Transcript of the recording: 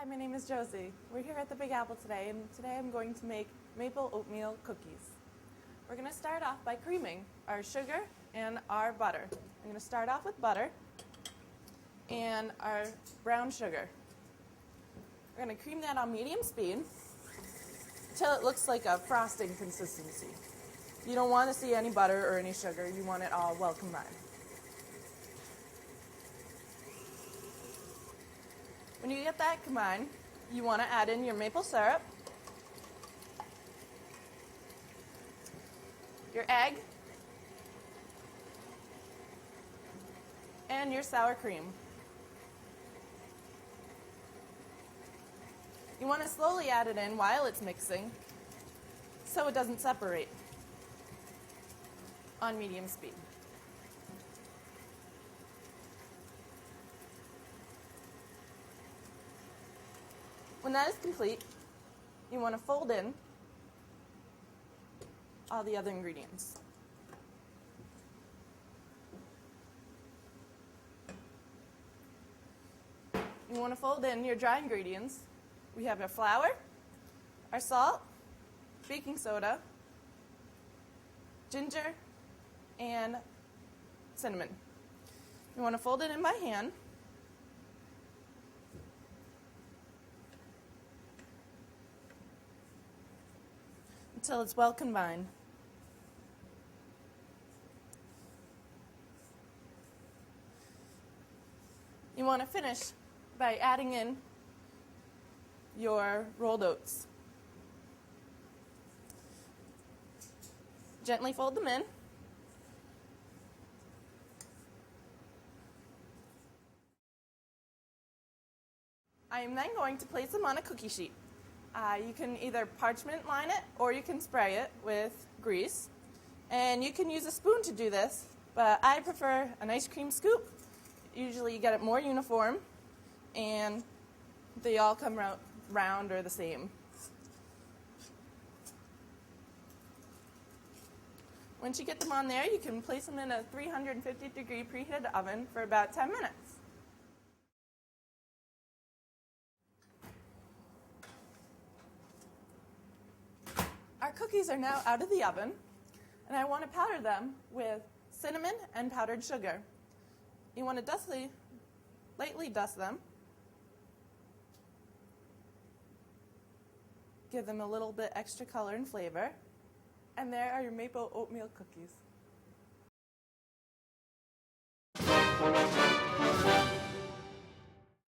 Hi, my name is Josie. We're here at the Big Apple today, and today I'm going to make maple oatmeal cookies. We're going to start off by creaming our sugar and our butter. I'm going to start off with butter and our brown sugar. We're going to cream that on medium speed until it looks like a frosting consistency. You don't want to see any butter or any sugar. You want it all well combined. When you get that combined, you want to add in your maple syrup, your egg, and your sour cream. You want to slowly add it in while it's mixing so it doesn't separate on medium speed. When that is complete, you want to fold in all the other ingredients. You want to fold in your dry ingredients. We have our flour, our salt, baking soda, ginger, and cinnamon. You want to fold it in by hand. Until it's well combined. You want to finish by adding in your rolled oats. Gently fold them in. I am then going to place them on a cookie sheet. You can either parchment line it or you can spray it with grease. And you can use a spoon to do this, but I prefer an ice cream scoop. Usually you get it more uniform and they all come out round or the same. Once you get them on there, you can place them in a 350-degree preheated oven for about 10 minutes. Our cookies are now out of the oven, and I want to powder them with cinnamon and powdered sugar. You want to lightly dust them. Give them a little bit extra color and flavor. And there are your maple oatmeal cookies.